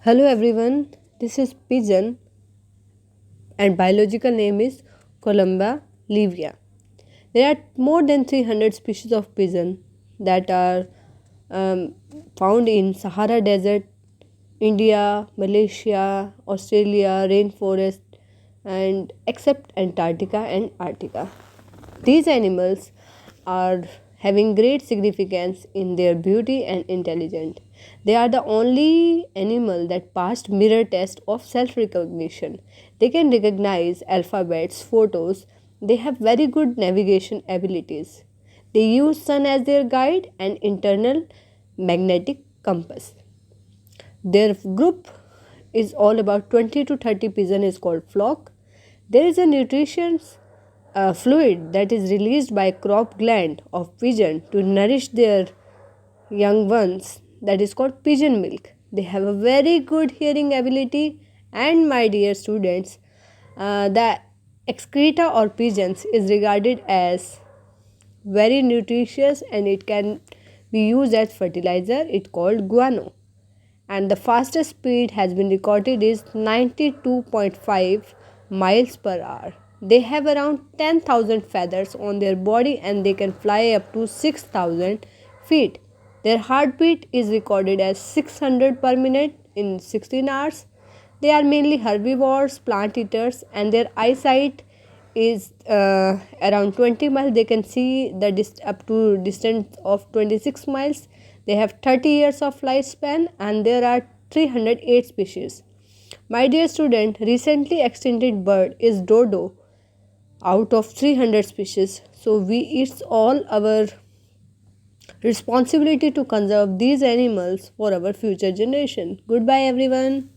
Hello everyone, this is pigeon and biological name is Columba livia. There are more than 300 species of pigeon that are um, found in Sahara Desert, India, Malaysia, Australia, rainforest and except Antarctica and Arctica. These animals are having great significance in their beauty and intelligence. They are the only animal that passed mirror test of self recognition. They can recognize alphabets, photos. They have very good navigation abilities. They use sun as their guide and internal magnetic compass. Their group is all about 20 to 30 pigeon is called flock. There is a nutrition fluid that is released by crop gland of pigeon to nourish their young ones, that is called pigeon milk. They have a very good hearing ability, and my dear students, the excreta or pigeons is regarded as very nutritious and it can be used as fertilizer. It called guano, and the fastest speed has been recorded is 92.5 miles per hour. They have around 10,000 feathers on their body and they can fly up to 6,000 feet. Their heartbeat is recorded as 600 per minute in 16 hours. They are mainly herbivores, plant eaters, and their eyesight is around 20 miles. They can see the up to distance of 26 miles. They have 30 years of lifespan and there are 308 species. My dear student, recently extincted bird is Dodo out of 300 species. So it's all our responsibility to conserve these animals for our future generation. Goodbye everyone.